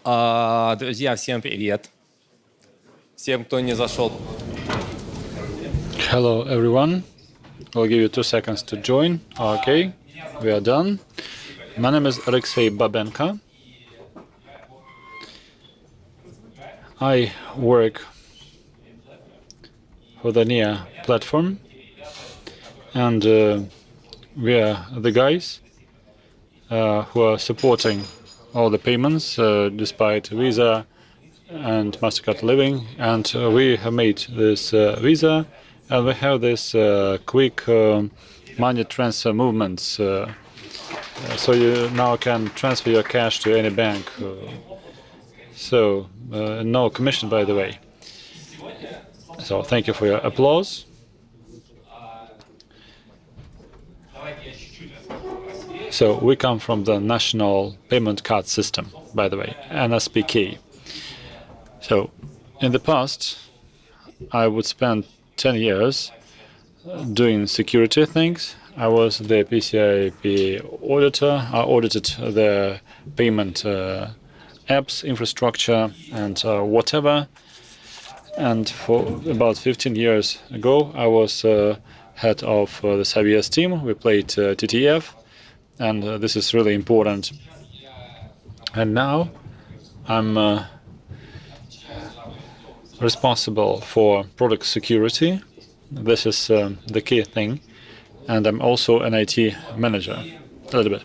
Друзья, всем привет. Всем, кто не зашел. Hello, everyone. I'll give you 2 seconds to join. Okay, we are done. My name is Alexey Babenko. I work for the NIA platform, and we are the guys who are supporting all the payments despite Visa and MasterCard Living. And we have made this Visa, and we have this quick money transfer movements. So you now can transfer your cash to any bank. So no commission, by the way. So thank you for your applause. So we come from the National Payment Card System, by the way, NSPK. So in the past, I would spend 10 years doing security things. I was the PCI auditor. I audited the payment apps, infrastructure, and whatever. And for about 15 years ago, I was head of the CBS team. We played TTF, and this is really important. And now I'm responsible for product security. This is the key thing. And I'm also an IT manager, a little bit.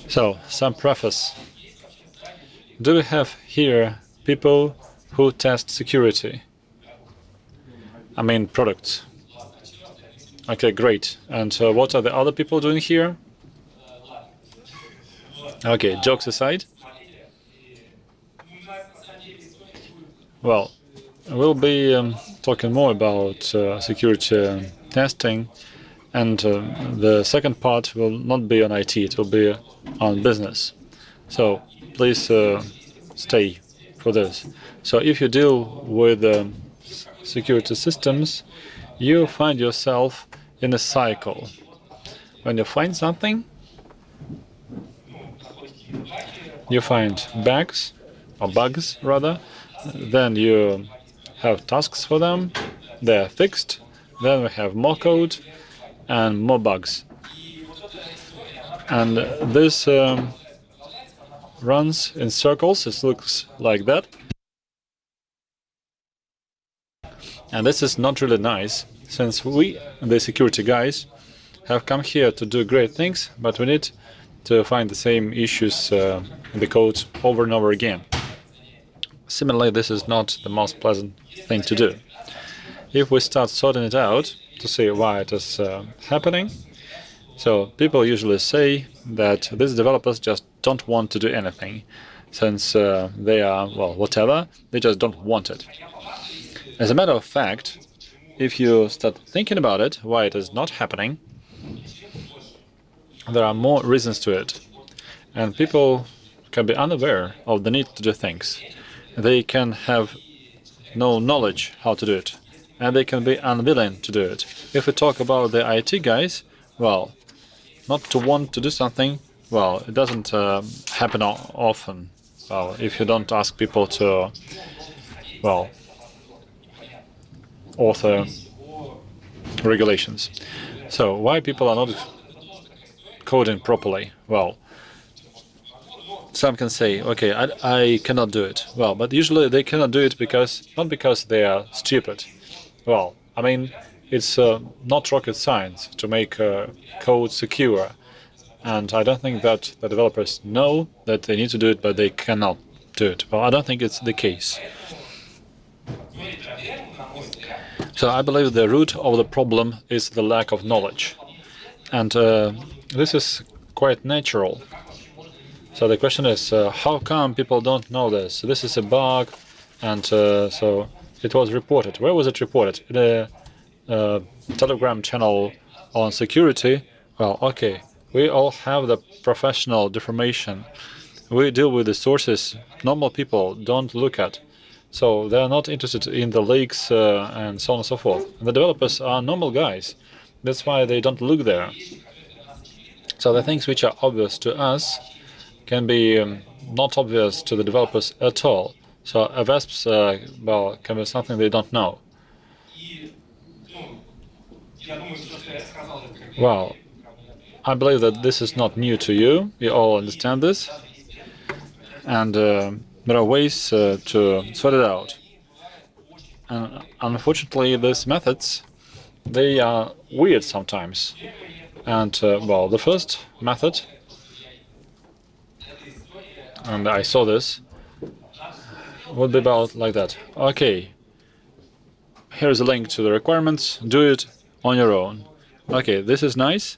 So, some preface. Do we have here people who test security? I mean products. Okay, great. And what are the other people doing here? Okay, jokes aside. Well, we'll be talking more about security testing, and the second part will not be on IT, it will be on business. So please stay for this. So if you deal with security systems, you find yourself in a cycle. When you find something, you find bugs, rather, then you have tasks for them, they're fixed, then we have more code and more bugs. And this runs in circles, it looks like that. And this is not really nice, since we, the security guys, have come here to do great things, but we need to find the same issues in the code over and over again. Similarly, this is not the most pleasant thing to do. If we start sorting it out to see why it is happening, so people usually say that these developers just don't want to do anything, since they are, well, whatever, they just don't want it. As a matter of fact, if you start thinking about it, why it is not happening, there are more reasons to it. And people can be unaware of the need to do things. They can have no knowledge how to do it, and they can be unwilling to do it. If we talk about the IT guys, well, not to want to do something, well, it doesn't happen often. Well, if you don't ask people to, well, author regulations. So why people are not coding properly? Well, some can say, okay, I cannot do it. Well, but usually they cannot do it because, not because they are stupid. Well, I mean, it's not rocket science to make code secure. And I don't think that the developers know that they need to do it, but they cannot do it. Well, I don't think it's the case. So I believe the root of the problem is the lack of knowledge. And this is quite natural. So the question is, how come people don't know this? This is a bug, and so it was reported. Where was it reported? In a Telegram channel on security? Well, okay, we all have the professional deformation. We deal with the sources normal people don't look at. So they are not interested in the leaks and so on and so forth. And the developers are normal guys. That's why they don't look there. So the things which are obvious to us can be not obvious to the developers at all. So AVASPs, well, can be something they don't know. Well, I believe that this is not new to you. You all understand this. And there are ways to sort it out. And unfortunately, these methods, they are weird sometimes. And well, the first method, and I saw this, would be about like that. Okay, here's a link to the requirements. Do it on your own. Okay, this is nice,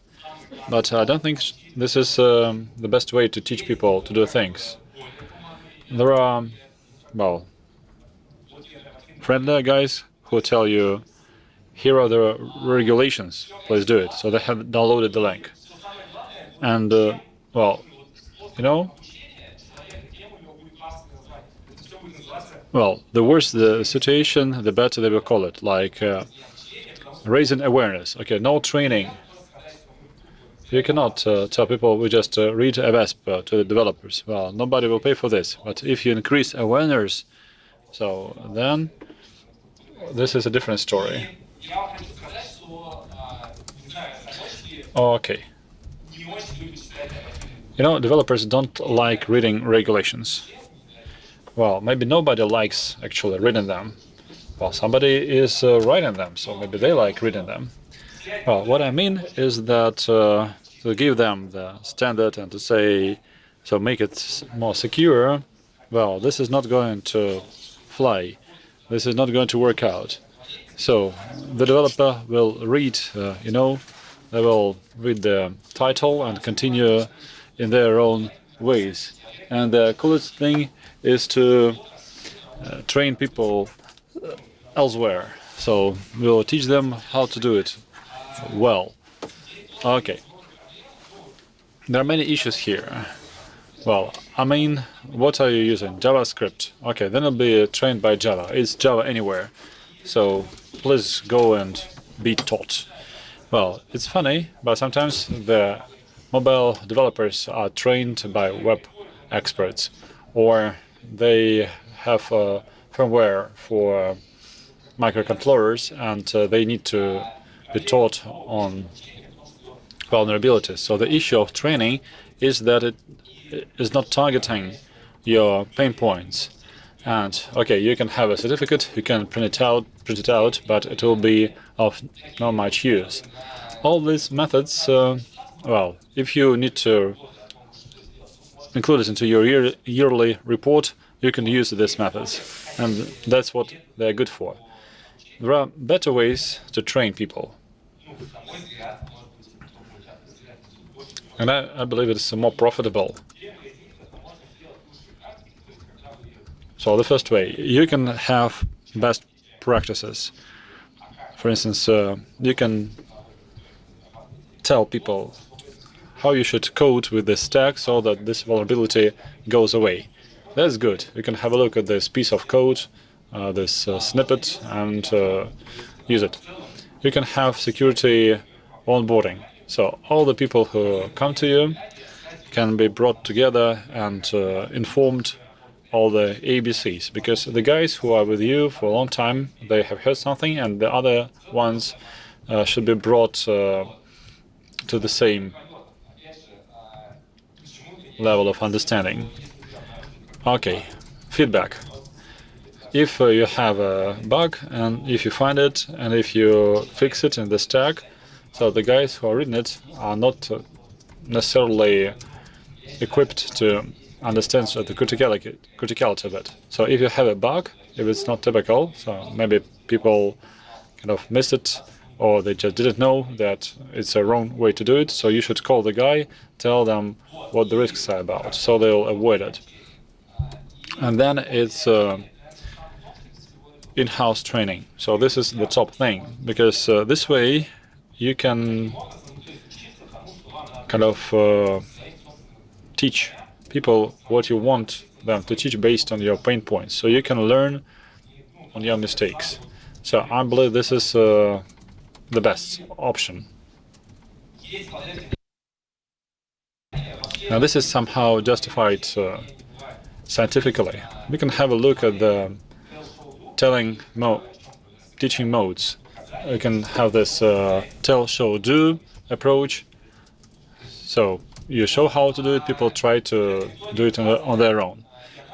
but I don't think this is the best way to teach people to do things. There are, well, friendly guys who tell you, here are the regulations, please do it. So they have downloaded the link. And, well, you know, well, the worse the situation, the better they will call it, like raising awareness. Okay, no training. You cannot tell people we just read a VASP to the developers. Well, nobody will pay for this. But if you increase awareness, so then this is a different story. Okay. You know, developers don't like reading regulations. Well, maybe nobody likes actually reading them. Well, somebody is writing them, so maybe they like reading them. Well, what I mean is that to give them the standard and to say, so make it more secure, well, this is not going to fly. This is not going to work out. So the developer will read, you know, they will read the title and continue in their own ways. And the coolest thing is to train people elsewhere. So we'll teach them how to do it well. Okay. There are many issues here. Well, I mean, what are you using? JavaScript. Okay, then it'll be trained by Java. It's Java anywhere. So please go and be taught. Well, it's funny, but sometimes the mobile developers are trained by web experts, or they have firmware for microcontrollers, and they need to be taught on vulnerabilities. So the issue of training is that it is not targeting your pain points. And okay, you can have a certificate, you can print it out, but it will be of not much use. All these methods, well, if you need to include it into your yearly report, you can use these methods, and that's what they're good for. There are better ways to train people. And I believe it's more profitable. So the first way, you can have best practices. For instance, you can tell people how you should code with this stack so that this vulnerability goes away. That's good. You can have a look at this piece of code, this snippet, and use it. You can have security onboarding. So all the people who come to you can be brought together and informed all the ABCs, because the guys who are with you for a long time, they have heard something, and the other ones should be brought to the same level of understanding. Okay, feedback. If you have a bug, and if you find it, and if you fix it in the stack, so the guys who are reading it are not necessarily equipped to understand the criticality of it. So if you have a bug, if it's not typical, so maybe people kind of missed it, or they just didn't know that it's a wrong way to do it, so you should call the guy, tell them what the risks are about, so they'll avoid it. And then it's in-house training. So this is the top thing, because this way you can kind of teach people what you want them to teach based on your pain points, so you can learn on your mistakes. So I believe this is the best option. Now this is somehow justified scientifically. We can have a look at the teaching modes. We can have this tell, show, do approach. So you show how to do it, people try to do it on their own.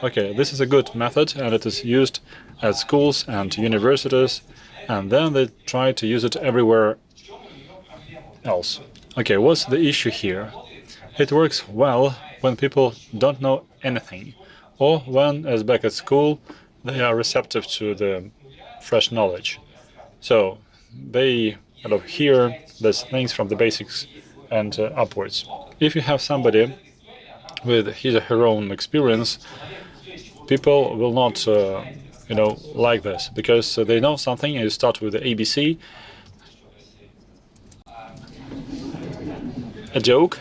Okay, this is a good method, and it is used at schools and universities, and then they try to use it everywhere else. Okay, what's the issue here? It works well when people don't know anything, or when, as back at school, they are receptive to the fresh knowledge. So they kind of hear these things from the basics and upwards. If you have somebody with his or her own experience, people will not, like this, because they know something, and you start with the ABC, a joke.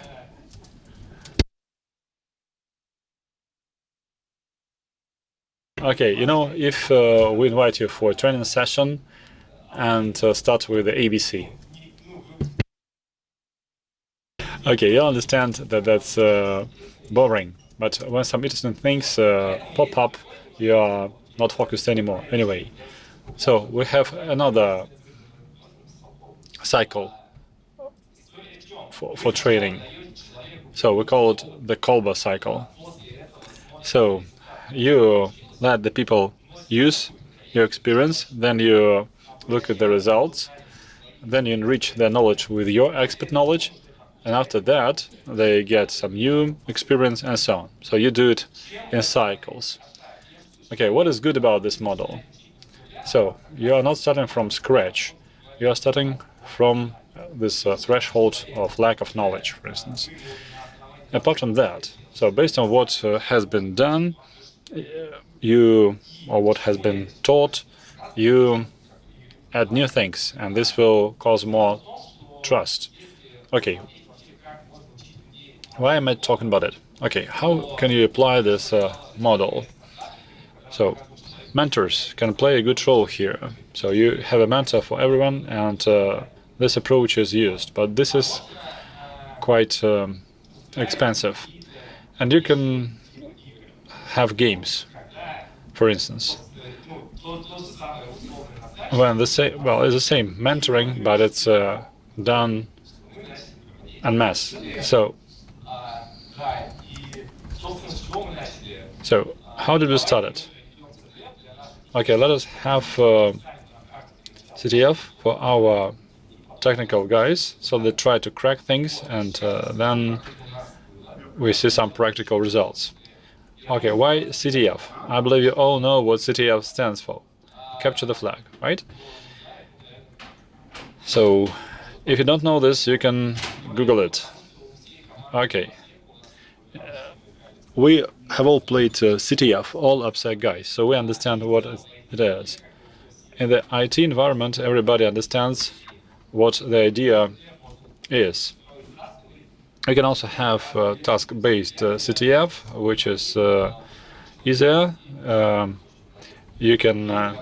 Okay, if we invite you for a training session and start with the ABC. Okay, you understand that that's boring, but when some interesting things pop up, you are not focused anymore. Anyway, so we have another cycle for trading. So we call it the Kolba cycle. So you let the people use your experience, then you look at the results, then you enrich their knowledge with your expert knowledge, and after that they get some new experience and so on. So you do it in cycles. Okay, what is good about this model? So you are not starting from scratch. You are starting from this threshold of lack of knowledge, for instance. Apart from that, so based on what has been done, or what has been taught, you add new things, and this will cause more trust. Okay, why am I talking about it? Okay, how can you apply this model? So mentors can play a good role here. So you have a mentor for everyone, and this approach is used, but this is quite expensive. And you can have games, for instance. When it's the same mentoring, but it's done en masse. So how did we start it? Okay, let us have CTF for our technical guys, so they try to crack things, and then we see some practical results. Okay, why CTF? I believe you all know what CTF stands for. Capture the flag, right? So if you don't know this, you can Google it. Okay. We have all played CTF, all upside guys, so we understand what it is. In the IT environment, everybody understands what the idea is. We can also have task-based CTF, which is easier. You can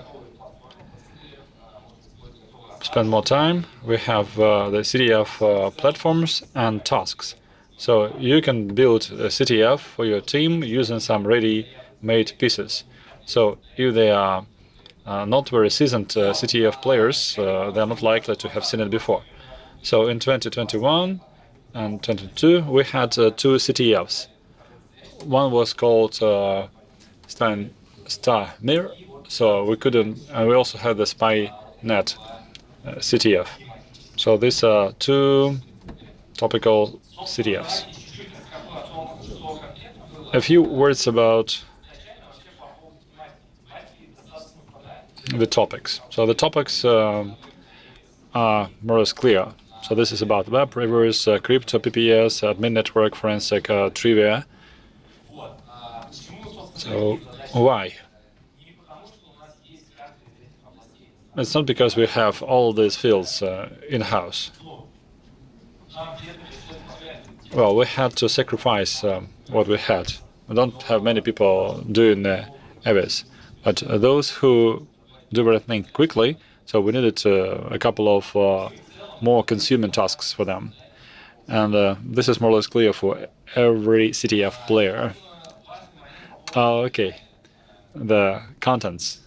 spend more time. We have the CTF platforms and tasks. So you can build a CTF for your team using some ready-made pieces. So if they are not very seasoned CTF players, they are not likely to have seen it before. So in 2021 and 2022, we had two CTFs. One was called Star-Mir, so we couldn't, and we also had the SpyNet CTF. So these are two topical CTFs. A few words about the topics. So the topics are more or less clear. So this is about web, reverse, crypto, PPS, admin network, forensic, trivia. So why? It's not because we have all these fields in-house. Well, we had to sacrifice what we had. We don't have many people doing AVIS, but those who do everything quickly, so we needed a couple of more consuming tasks for them. And this is more or less clear for every CTF player. Oh, okay. The contents.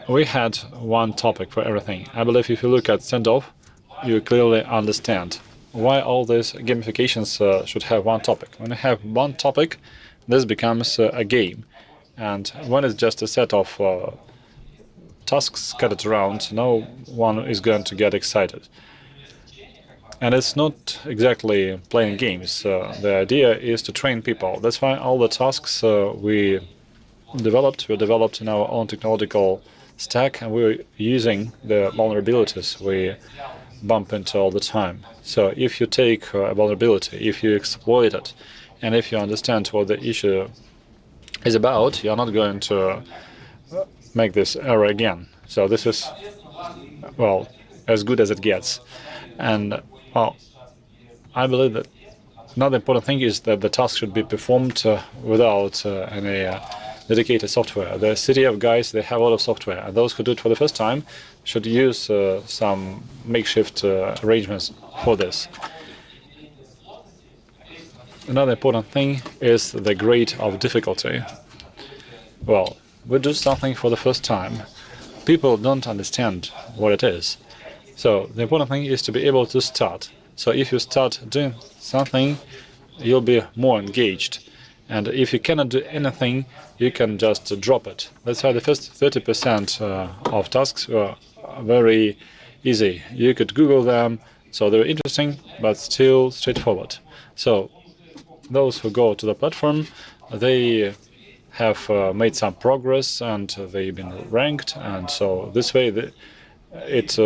We had one topic for everything. I believe if you look at standoff, you clearly understand why all these gamifications should have one topic. When you have one topic, this becomes a game. And when it's just a set of tasks scattered around, no one is going to get excited. And it's not exactly playing games. The idea is to train people. That's why all the tasks we developed were developed in our own technological stack, and we're using the vulnerabilities we bump into all the time. So if you take a vulnerability, if you exploit it, and if you understand what the issue is about, you're not going to make this error again. So this is, well, as good as it gets. And, well, I believe that another important thing is that the task should be performed without any dedicated software. The CTF guys, they have a lot of software, and those who do it for the first time should use some makeshift arrangements for this. Another important thing is the grade of difficulty. Well, we do something for the first time. People don't understand what it is. So the important thing is to be able to start. So if you start doing something, you'll be more engaged. And if you cannot do anything, you can just drop it. That's why the first 30% of tasks were very easy. You could Google them, so they're interesting, but still straightforward. So those who go to the platform, they have made some progress and they've been ranked, and so this way it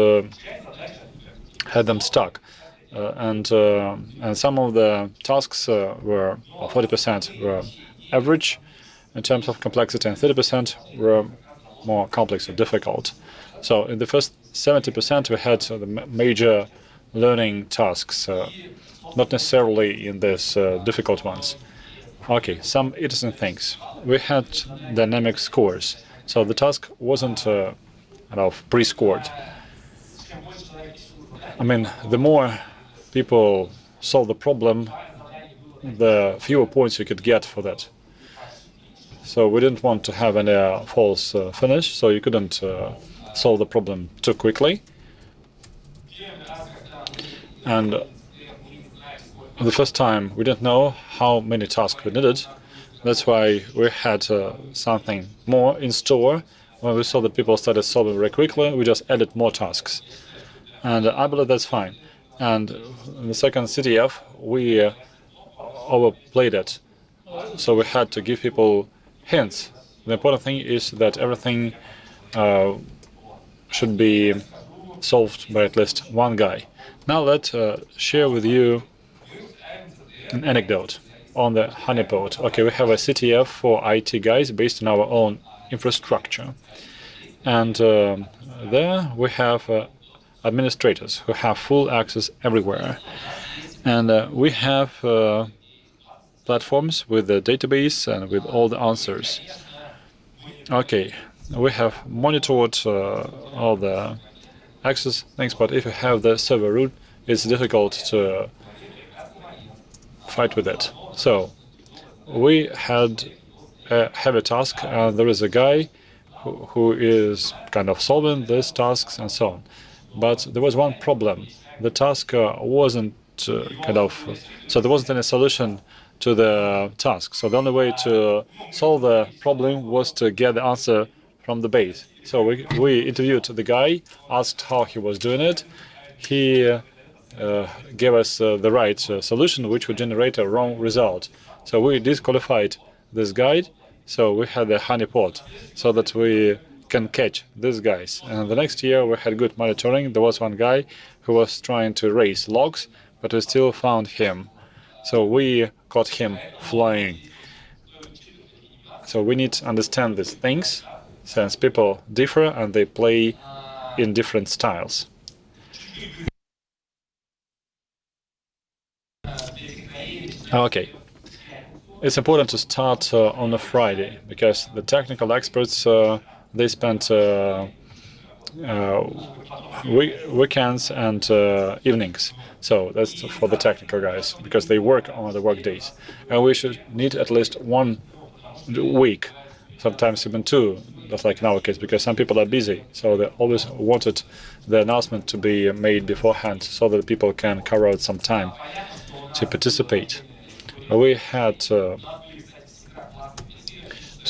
had them stuck. And some of the tasks were 40% were average in terms of complexity, and 30% were more complex or difficult. So in the first 70% we had the major learning tasks, not necessarily in these difficult ones. Okay, some interesting things. We had dynamic scores, so the task wasn't kind of pre-scored. I mean, the more people solve the problem, the fewer points you could get for that. So we didn't want to have any false finish, so you couldn't solve the problem too quickly. And the first time we didn't know how many tasks we needed. That's why we had something more in store. When we saw that people started solving very quickly, we just added more tasks. And I believe that's fine. And in the second CTF, we overplayed it. So we had to give people hints. The important thing is that everything should be solved by at least one guy. Now let's share with you an anecdote on the honeypot. Okay, we have a CTF for IT guys based on our own infrastructure. And there we have administrators who have full access everywhere. And we have platforms with the database and with all the answers. Okay, we have monitored all the access things, but if you have the server root, it's difficult to fight with it. So we had a heavy task, and there is a guy who is kind of solving these tasks and so on. But there was one problem. The task wasn't so there wasn't any solution to the task. So the only way to solve the problem was to get the answer from the base. So we interviewed the guy, asked how he was doing it. He gave us the right solution, which would generate a wrong result. So we disqualified this guy. So we had a honeypot so that we can catch these guys. And the next year we had good monitoring. There was one guy who was trying to raise logs, but we still found him. So we caught him flying. So we need to understand these things, since people differ and they play in different styles. Okay. It's important to start on a Friday, because the technical experts they spend weekends and evenings. So that's for the technical guys because they work on the work days, and we should need at least 1 week, sometimes even 2. That's like in our case because some people are busy, so they always wanted the announcement to be made beforehand so that people can carve out some time to participate. We had so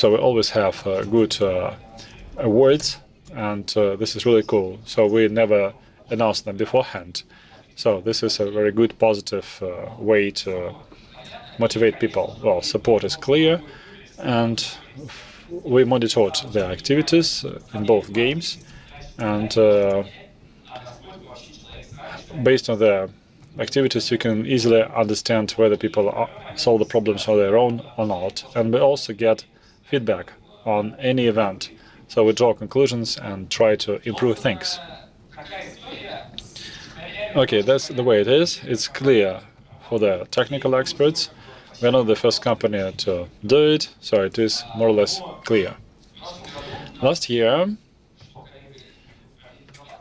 we always have good awards, and this is really cool. So we never announce them beforehand. So this is a very good, positive way to motivate people. Well, support is clear, and we monitored their activities in both games, and based on their activities, you can easily understand whether people solve the problems on their own or not. And we also get feedback on any event. So we draw conclusions and try to improve things. Okay, that's the way it is. It's clear for the technical experts. We're not the first company to do it, so it is more or less clear. Last year,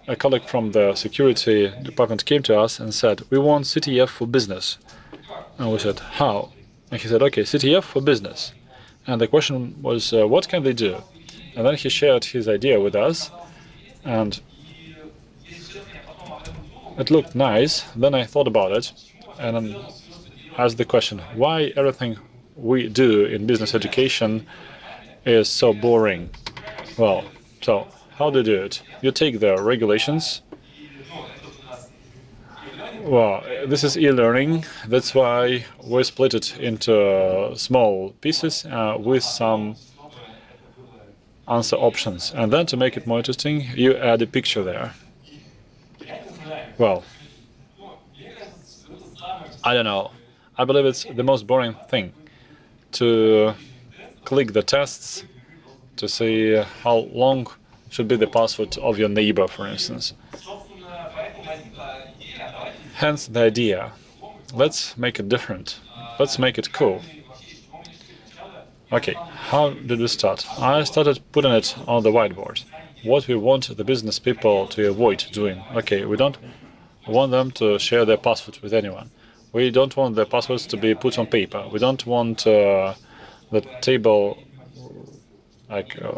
a colleague from the security department came to us and said, "We want CTF for business." And we said, "How?" And he said, "Okay, CTF for business." And the question was, what can they do? And then he shared his idea with us, and it looked nice. Then I thought about it and asked the question, why everything we do in business education is so boring? Well, so how do you do it? You take the regulations. Well, this is e-learning. That's why we split it into small pieces with some answer options. And then to make it more interesting, you add a picture there. Well, I don't know. I believe it's the most boring thing to click the tests to see how long should be the password of your neighbor, for instance. Hence the idea. Let's make it different. Let's make it cool. Okay, how did we start? I started putting it on the whiteboard. What we want the business people to avoid doing. Okay, we don't want them to share their password with anyone. We don't want the passwords to be put on paper. We don't want the table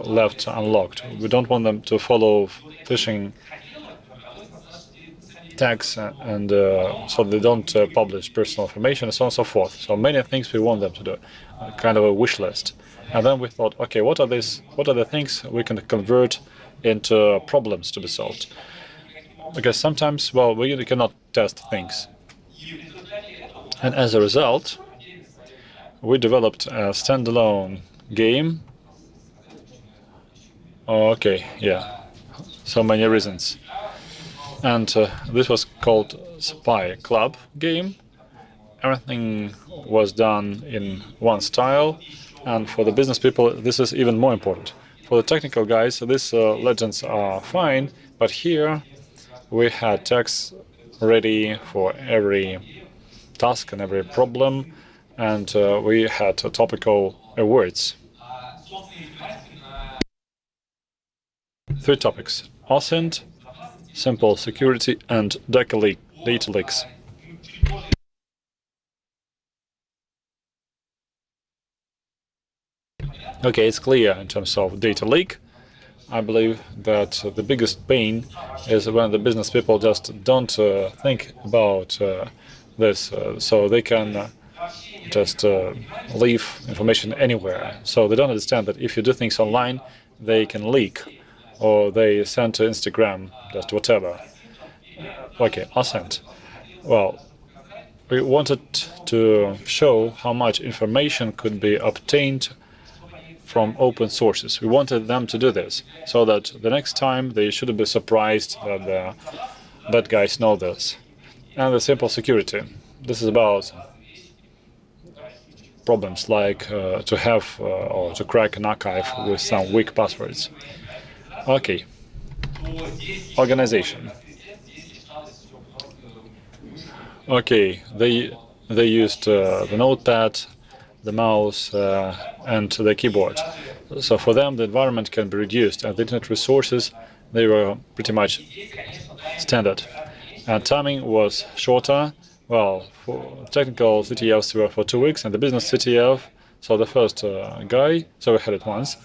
left unlocked. We don't want them to follow phishing tags and so they don't publish personal information and so on and so forth. So many things we want them to do, kind of a wish list. And then we thought, okay, what are the things we can convert into problems to be solved? Because sometimes, well, we cannot test things. And as a result, we developed a standalone game. Okay, yeah, so many reasons. And this was called Spy Club game. Everything was done in one style, and for the business people, this is even more important. For the technical guys, these legends are fine, but here we had text ready for every task and every problem, and we had topical words. 3 topics: OSINT, simple security, and data leaks. Okay, it's clear in terms of data leak. I believe that the biggest pain is when the business people just don't think about this, so they can just leave information anywhere. So they don't understand that if you do things online, they can leak, or they send to Instagram, just whatever. Okay, OSINT. Well, we wanted to show how much information could be obtained from open sources. We wanted them to do this, so that the next time they shouldn't be surprised that the bad guys know this. And the simple security. This is about problems like to have or to crack an archive with some weak passwords. Okay. Organization. Okay, they used the notepad, the mouse, and the keyboard. So for them, the environment can be reduced, and the internet resources they were pretty much standard. And timing was shorter. Well, for technical CTFs were for 2 weeks, and the business CTF, so the first guy, so we had it once,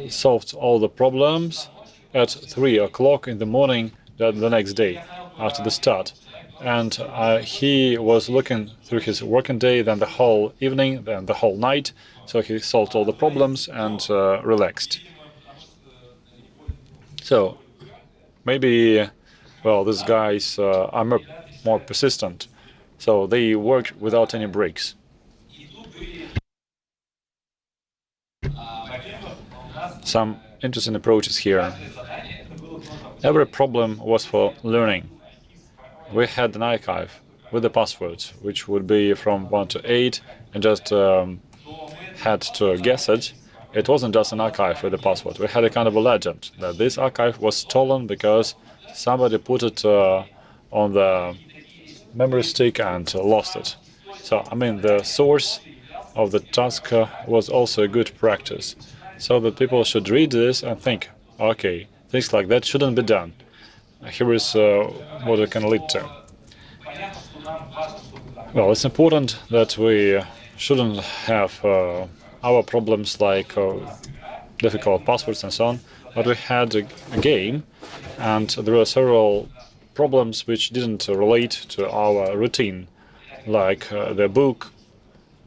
solved all the problems at 3 o'clock in the morning the next day after the start. And he was looking through his working day, then the whole evening, then the whole night. So he solved all the problems and relaxed. So maybe, well, these guys are more persistent. So they work without any breaks. Some interesting approaches here. Every problem was for learning. We had an archive with the passwords, which would be from 1 to 8, and just had to guess it. It wasn't just an archive with the password. We had a kind of a legend that this archive was stolen because somebody put it on the memory stick and lost it. So, I mean, the source of the task was also a good practice, so that people should read this and think, okay, things like that shouldn't be done. Here is what it can lead to. Well, it's important that we shouldn't have our problems like difficult passwords and so on, but we had a game, and there were several problems which didn't relate to our routine, like the book,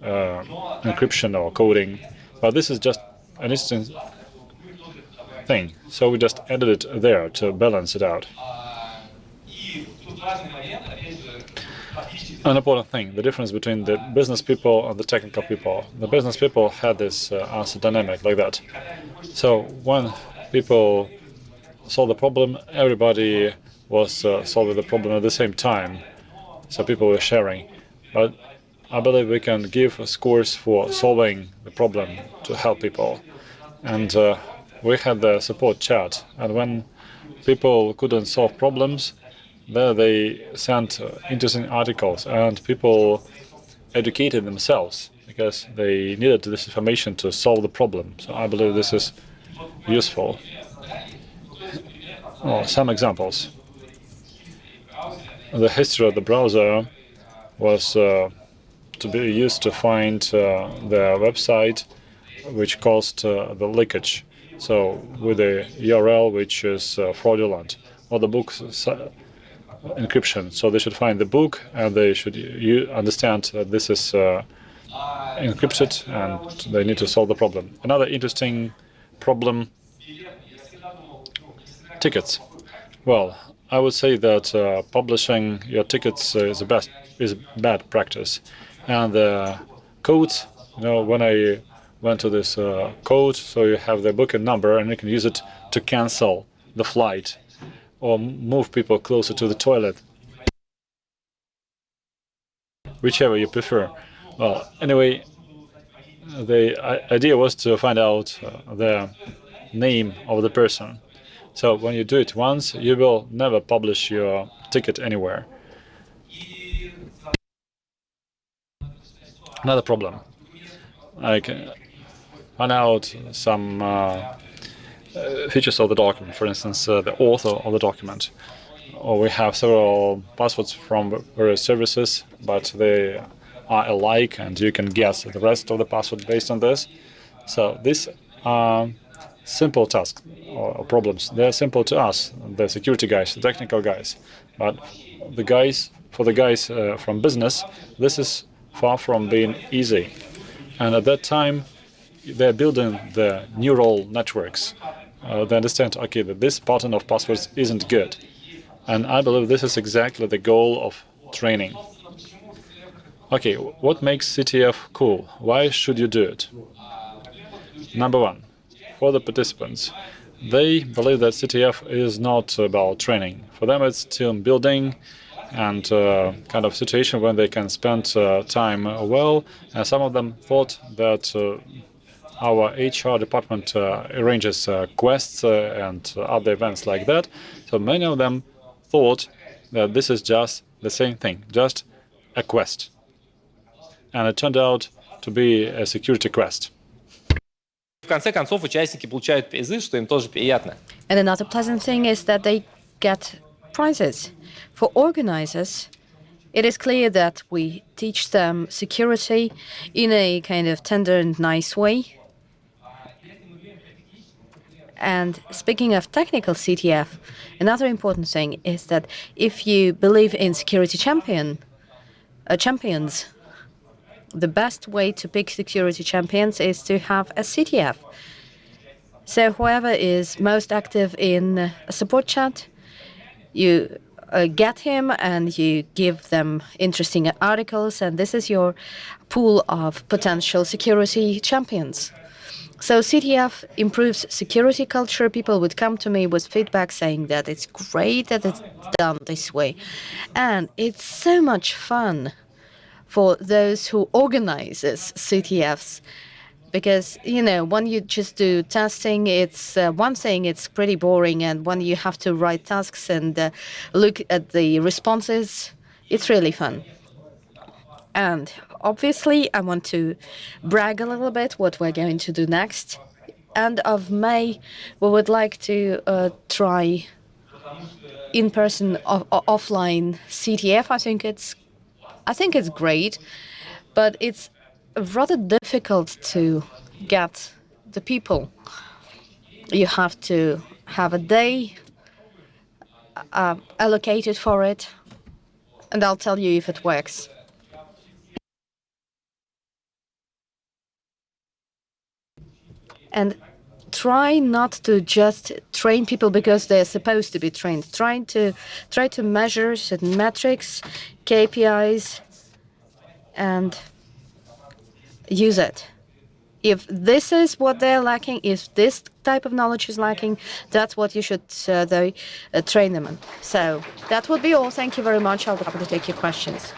encryption or coding. But this is just an instant thing, so we just added it there to balance it out. An important thing, the difference between the business people and the technical people. The business people had this answer dynamic like that. So when people solve the problem, everybody was solving the problem at the same time. So people were sharing. But I believe we can give scores for solving the problem to help people. And we had the support chat. And when people couldn't solve problems, there they sent interesting articles, and people educated themselves because they needed this information to solve the problem. So I believe this is useful. Well, some examples. The history of the browser was to be used to find the website which caused the leakage. So with a URL which is fraudulent, or the book encryption. So they should find the book and they should understand that this is encrypted and they need to solve the problem. Another interesting problem: tickets. Well, I would say that publishing your tickets is bad practice, and the codes. When I went to this code, so you have the booking number and you can use it to cancel the flight or move people closer to the toilet, whichever you prefer. Well, anyway, the idea was to find out the name of the person. So when you do it once, you will never publish your ticket anywhere. Another problem, like find out some features of the document, for instance, the author of the document. Or we have several passwords from various services, but they are alike, and you can guess the rest of the password based on this. So these are simple tasks or problems. They're simple to us, the security guys, the technical guys. But for the guys from business, this is far from being easy. And at that time, they're building the neural networks. They understand, okay, that this pattern of passwords isn't good. And I believe this is exactly the goal of training. Okay, what makes CTF cool? Why should you do it? Number one, for the participants, they believe that CTF is not about training. For them, it's team building and kind of situation when they can spend time well. And some of them thought that our HR department arranges quests and other events like that. So many of them thought that this is just the same thing, just a quest. And it turned out to be a security quest. В конце концов, участники получают призы, что им тоже приятно. And another pleasant thing is that they get prizes. For organizers, it is clear that we teach them security in a kind of tender and nice way. And speaking of technical CTF, another important thing is that if you believe in security champions, the best way to pick security champions is to have a CTF. So whoever is most active in a support chat, you get him and you give them interesting articles, and this is your pool of potential security champions. So CTF improves security culture. People would come to me with feedback saying that it's great that it's done this way. And it's so much fun for those who organizes CTFs. Because, when you just do testing, it's one thing, it's pretty boring. And when you have to write tasks and look at the responses, it's really fun. And obviously, I want to brag a little bit what we're going to do next. End of May, we would like to try in-person, offline CTF. I think it's great, but it's rather difficult to get the people. You have to have a day allocated for it, and I'll tell you if it works. And try not to just train people because they're supposed to be trained. Try to measure certain metrics, KPIs, and use it. If this is what they're lacking, if this type of knowledge is lacking, that's what you should train them on. So that would be all. Thank you very much. I'll be happy to take your questions.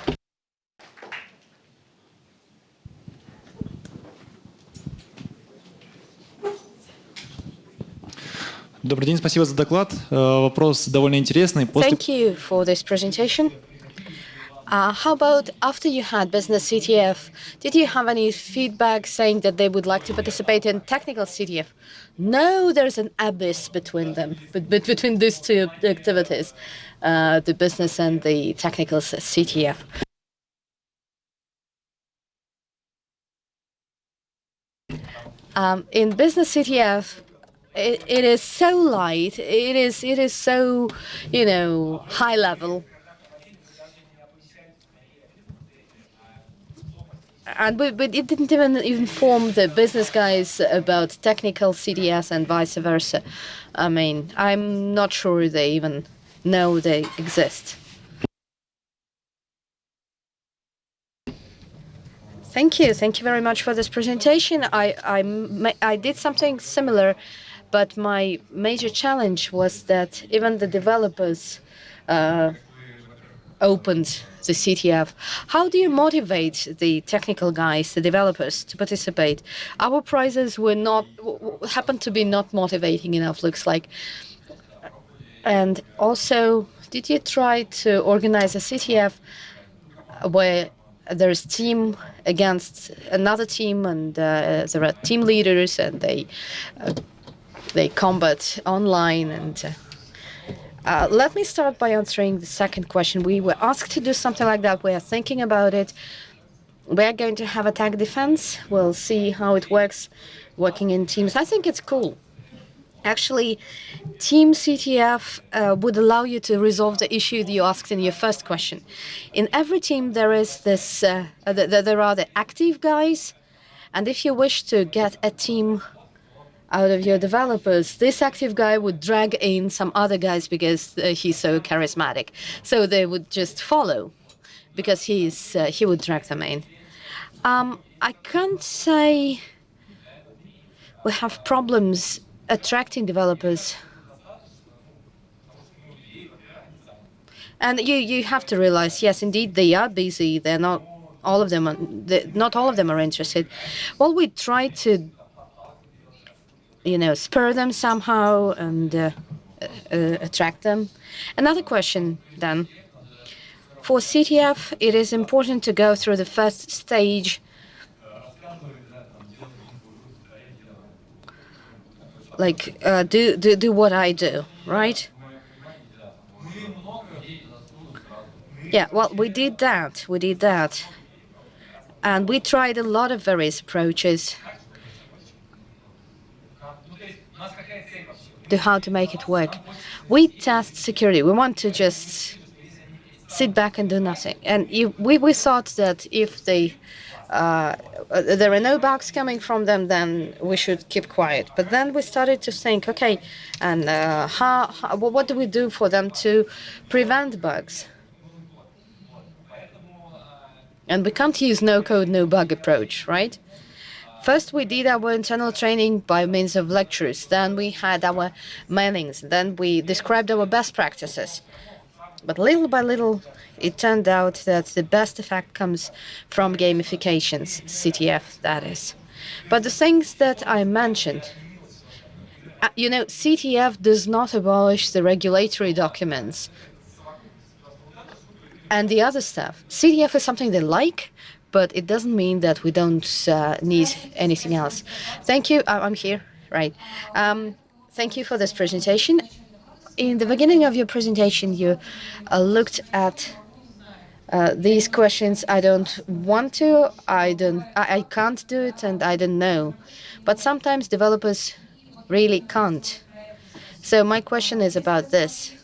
Добрый день, спасибо за доклад. Вопрос довольно интересный. Thank you for this presentation. How about after you had business CTF, did you have any feedback saying that they would like to participate in technical CTF? No, there's an abyss between them, between these two activities, the business and the technical CTF. In business CTF, it is so light. It is so, high level. And but it didn't even inform the business guys about technical CDS and vice versa. I mean, I'm not sure they even know they exist. Thank you very much for this presentation. I did something similar, but my major challenge was that even the developers opened the CTF. How do you motivate the technical guys, the developers, to participate? Our prizes were not happened to be not motivating enough, looks like. And also, did you try to organize a CTF where there's team against another team, and there are team leaders, and they combat online and. Let me start by answering the second question. We were asked to do something like that. We are thinking about it. We're going to have attack defense. We'll see how it works working in teams. I think it's cool. Actually, Team CTF would allow you to resolve the issue that you asked in your first question. In every team, there is this. There are the active guys, and if you wish to get a team out of your developers, this active guy would drag in some other guys because he's so charismatic. So they would just follow because he would drag them in. I can't say we have problems attracting developers. And you have to realize, yes, indeed, they are busy. They're not all of them. Not all of them are interested. Well, we try to spur them somehow and attract them. Another question then. For CTF, it is important to go through the first stage. like do what I do, right? Yeah, well, we did that. We did that. And we tried a lot of various approaches to how to make it work. We test security. We want to just sit back and do nothing. And we thought that if there are no bugs coming from them, then we should keep quiet. But then we started to think, okay, and what do we do for them to prevent bugs? And we can't use no code, no bug approach, right? First, we did our internal training by means of lectures. Then we had our mailings. Then we described our best practices. But little by little, it turned out that the best effect comes from gamifications, CTF, that is. But the things that I mentioned, CTF does not abolish the regulatory documents and the other stuff. CTF is something they like, but it doesn't mean that we don't need anything else. Thank you. I'm here, right. Thank you for this presentation. In the beginning of your presentation, you looked at these questions. I don't want to, I can't do it, and I don't know. But sometimes developers really can't. So my question is about this.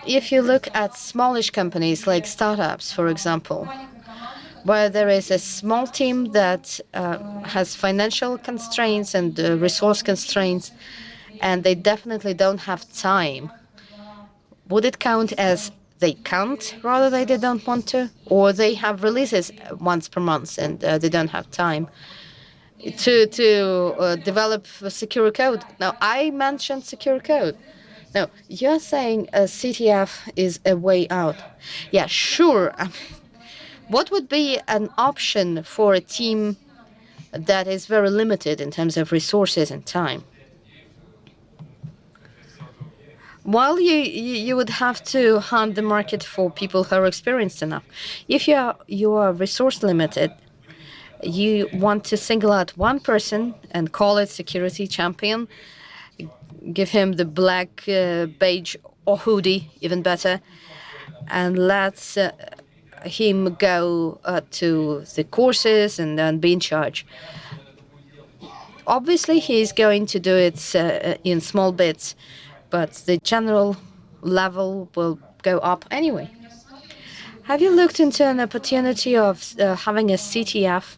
If you look at smallish companies like startups, for example, where there is a small team that has financial constraints and resource constraints, and they definitely don't have time, would it count as they can't rather than they don't want to? Or they have releases once per month and they don't have time to develop a secure code? Now, I mentioned secure code. No, you're saying a CTF is a way out. Yeah, sure. What would be an option for a team that is very limited in terms of resources and time? Well, you would have to hunt the market for people who are experienced enough. If you are resource limited, you want to single out one person and call it security champion, give him the black badge or hoodie, even better, and let him go to the courses and then be in charge. Obviously, he's going to do it in small bits, but the general level will go up anyway. Have you looked into an opportunity of having a CTF?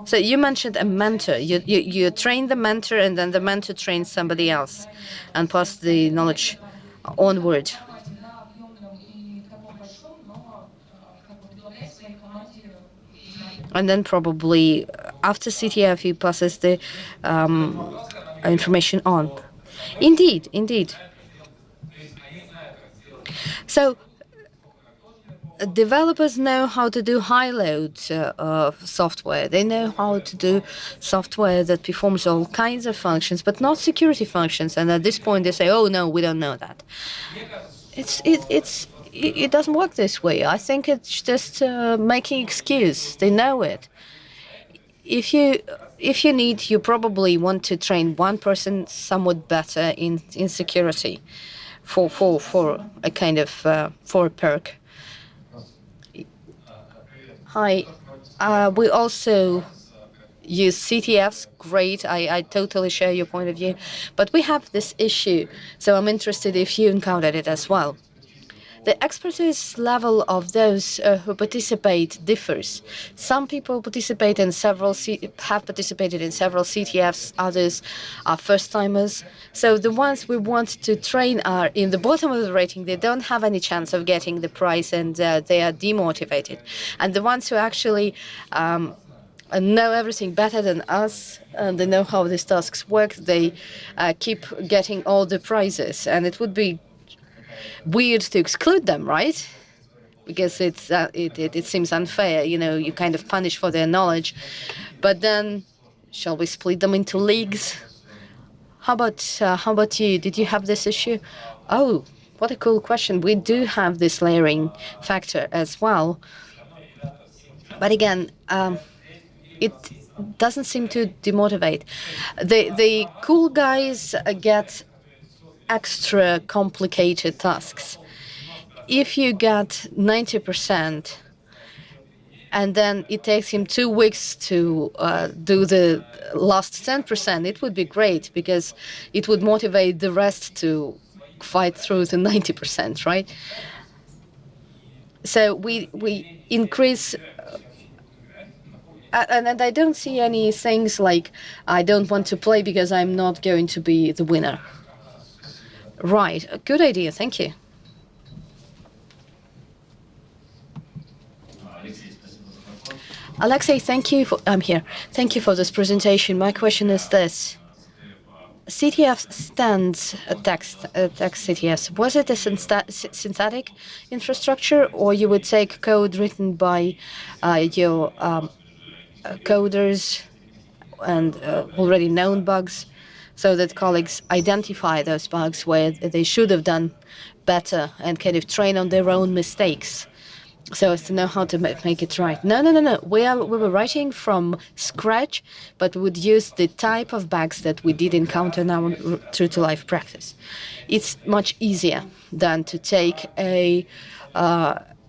So you mentioned a mentor. You train the mentor, and then the mentor trains somebody else and pass the knowledge onward. And then probably after CTF, he passes the information on. Indeed, indeed. So developers know how to do high-load software. They know how to do software that performs all kinds of functions, but not security functions. And at this point, they say, "Oh no, we don't know that." It doesn't work this way. I think it's just making excuse. They know it. If you need, you probably want to train one person somewhat better in security, for a kind of for a perk. Hi, we also use CTFs. Great, I totally share your point of view, but we have this issue. So I'm interested if you encountered it as well. The expertise level of those who participate differs. Some people have participated in several CTFs, others are first-timers. So the ones we want to train are in the bottom of the rating. They don't have any chance of getting the prize, and they are demotivated. And the ones who actually know everything better than us, and they know how these tasks work, they keep getting all the prizes. And it would be weird to exclude them, right? Because it seems unfair. You kind of punish for their knowledge, but then shall we split them into leagues? How about you? Did you have this issue? Oh, what a cool question. We do have this layering factor as well, but again, doesn't seem to demotivate. The cool guys get extra complicated tasks. If you get 90%, and then it takes him 2 weeks to do the last 10%, it would be great because it would motivate the rest to fight through the 90%, right? So we increase, and I don't see any things like I don't want to play because I'm not going to be the winner. Right, a good idea. Thank you. Alexei, thank you for. I'm here. Thank you for this presentation. My question is this: CTF stands text CTFs. Was it a synthetic infrastructure, or you would take code written by your coders and already known bugs, so that colleagues identify those bugs where they should have done better and kind of train on their own mistakes, so as to know how to make it right? No. We were writing from scratch, but we would use the type of bugs that we did encounter in our true-to-life practice. It's much easier than to take an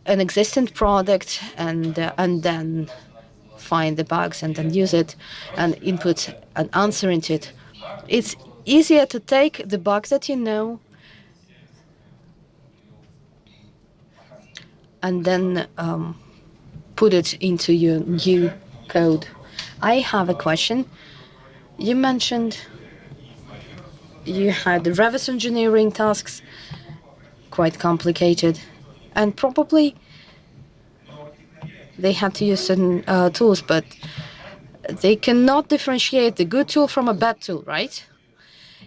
existing product and then find the bugs and then use it and input an answer into it. It's easier to take the bugs that you know and then put it into your new code. I have a question. You mentioned you had the reverse engineering tasks, quite complicated, and probably they had to use certain tools, but they cannot differentiate the good tool from a bad tool, right?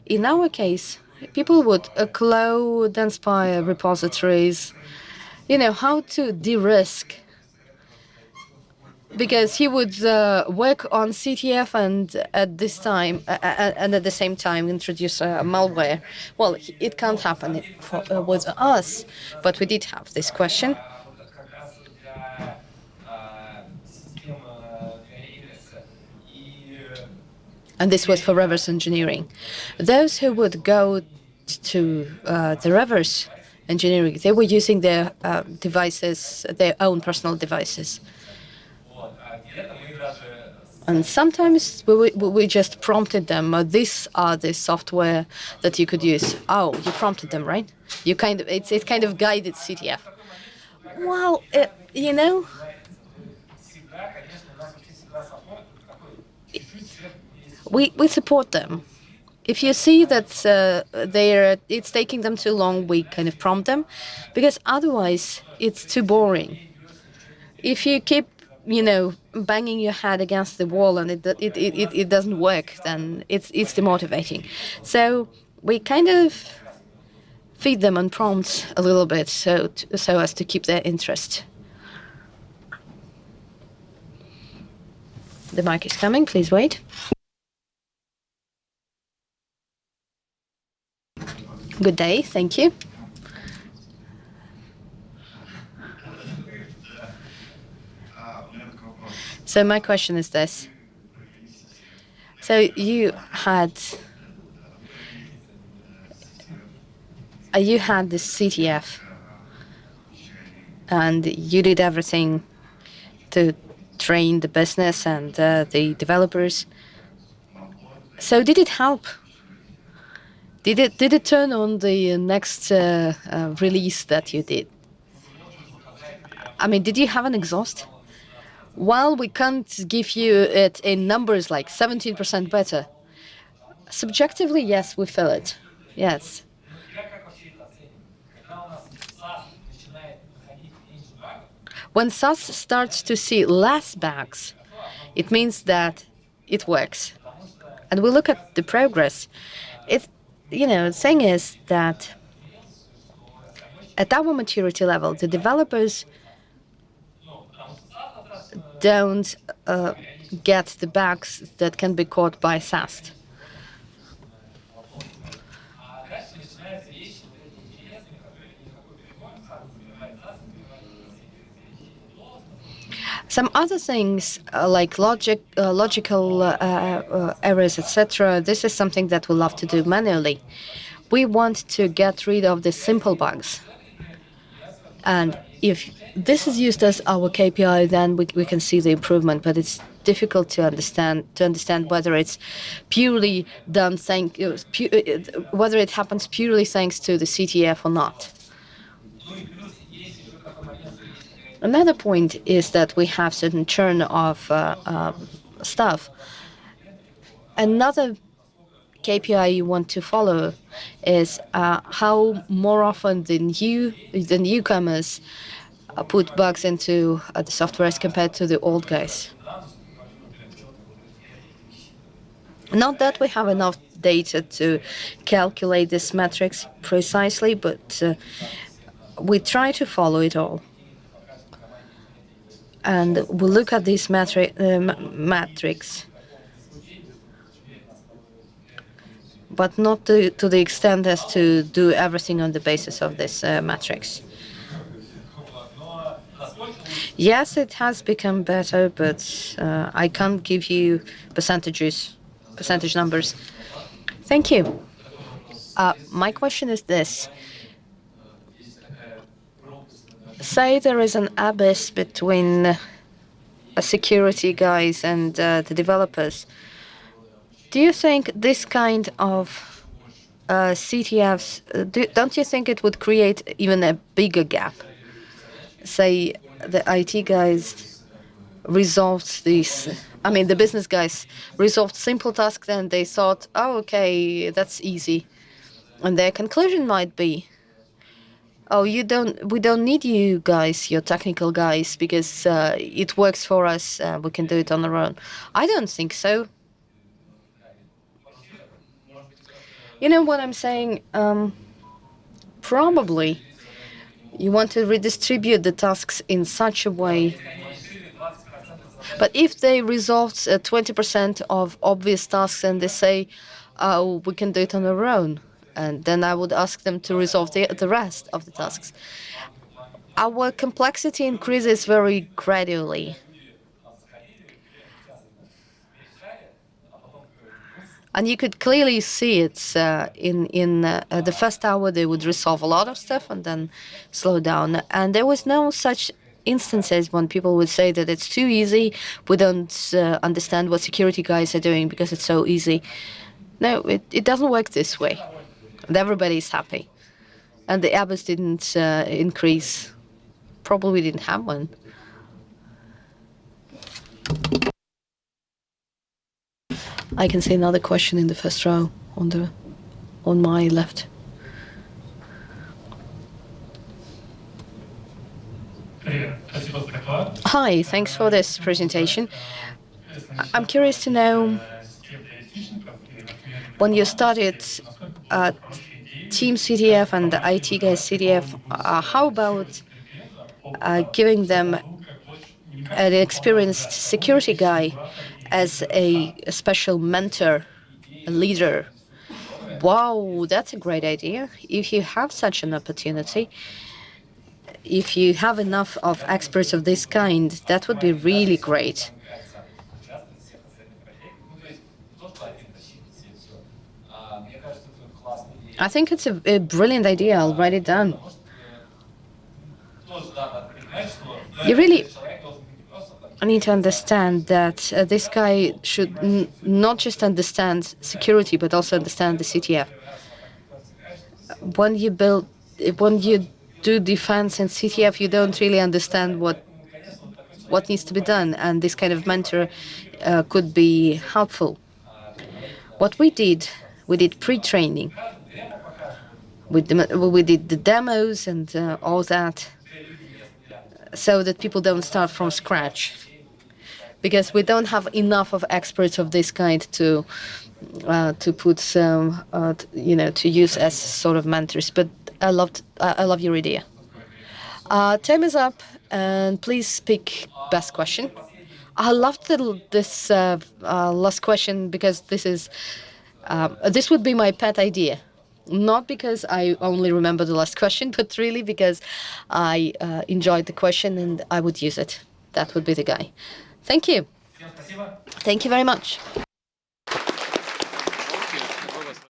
In our case, people would clone and spy repositories, how to de-risk, because he would work on CTF and at the same time introduce malware. Well, it can't happen with us, but we did have this question. And this was for reverse engineering. Those who would go to the reverse engineering, they were using their devices, their own personal devices. And sometimes we just prompted them, these are the software that you could use. Oh, you prompted them, right? It's kind of guided CTF. Well, we support them. If you see that it's taking them too long, we kind of prompt them, because otherwise it's too boring. If you keep banging your head against the wall and it doesn't work, then it's demotivating. So we kind of feed them on prompts a little bit, so as to keep their interest. The mic is coming. Please wait. Good day. Thank you. So my question is this. So you had this CTF, and you did everything to train the business and the developers. So did it help? Did it turn on the next release that you did? I mean, did you have an exhaust? While we can't give you it in numbers like 17% better, subjectively, yes, we feel it. Yes. When SAS starts to see less bugs, it means that it works. And we look at the progress. The thing is that at our maturity level, the developers don't get the bugs that can be caught by SAST. Some other things like logical errors, etc. This is something that we love to do manually. We want to get rid of the simple bugs, and if this is used as our KPI, then we can see the improvement. But it's difficult to understand whether it's purely done whether it happens purely thanks to the CTF or not. Another point is that we have certain churn of stuff. Another KPI you want to follow is how more often the newcomers put bugs into the software as compared to the old guys. Not that we have enough data to calculate these metrics precisely, but we try to follow it all. And we look at these metrics, but not to the extent as to do everything on the basis of these metrics. Yes, it has become better, but I can't give you percentage numbers. Thank you. My question is this. Say there is an abyss between security guys and the developers. Do you think this kind of CTFs, don't you think it would create even a bigger gap? Say the IT guys resolved the business guys resolved simple tasks and they thought, oh, okay, that's easy. And their conclusion might be, oh, we don't need you guys, your technical guys, because it works for us. We can do it on our own. I don't think so. You know what I'm saying? Probably you want to redistribute the tasks in such a way. But if they resolve 20% of obvious tasks and they say, oh, we can do it on our own, and then I would ask them to resolve the rest of the tasks. Our complexity increases very gradually. And you could clearly see it in the first hour. They would resolve a lot of stuff and then slow down. And there was no such instances when people would say that it's too easy. We don't understand what security guys are doing because it's so easy. No, it doesn't work this way. And everybody's happy. And the abyss didn't increase. Probably we didn't have one. I can see another question in the first row on my left. Hi, thanks for this presentation. I'm curious to know, when you started Team CTF and the IT guys CTF, how about giving them an experienced security guy as a special mentor, a leader? Wow, that's a great idea. If you have such an opportunity, if you have enough of experts of this kind, that would be really great. I think it's a brilliant idea. I'll write it down. You really need to understand that this guy should not just understand security, but also understand the CTF. When you do defense and CTF, you don't really understand what needs to be done, and this kind of mentor could be helpful. What we did pre-training. We did the demos and all that, so that people don't start from scratch. Because we don't have enough of experts of this kind to put some, to use as sort of mentors. But I love your idea. Time is up, and please pick best question. I loved this last question because this would be my pet idea. Not because I only remember the last question, but really because I enjoyed the question and I would use it. that would be the guy. Thank you. Thank you very much.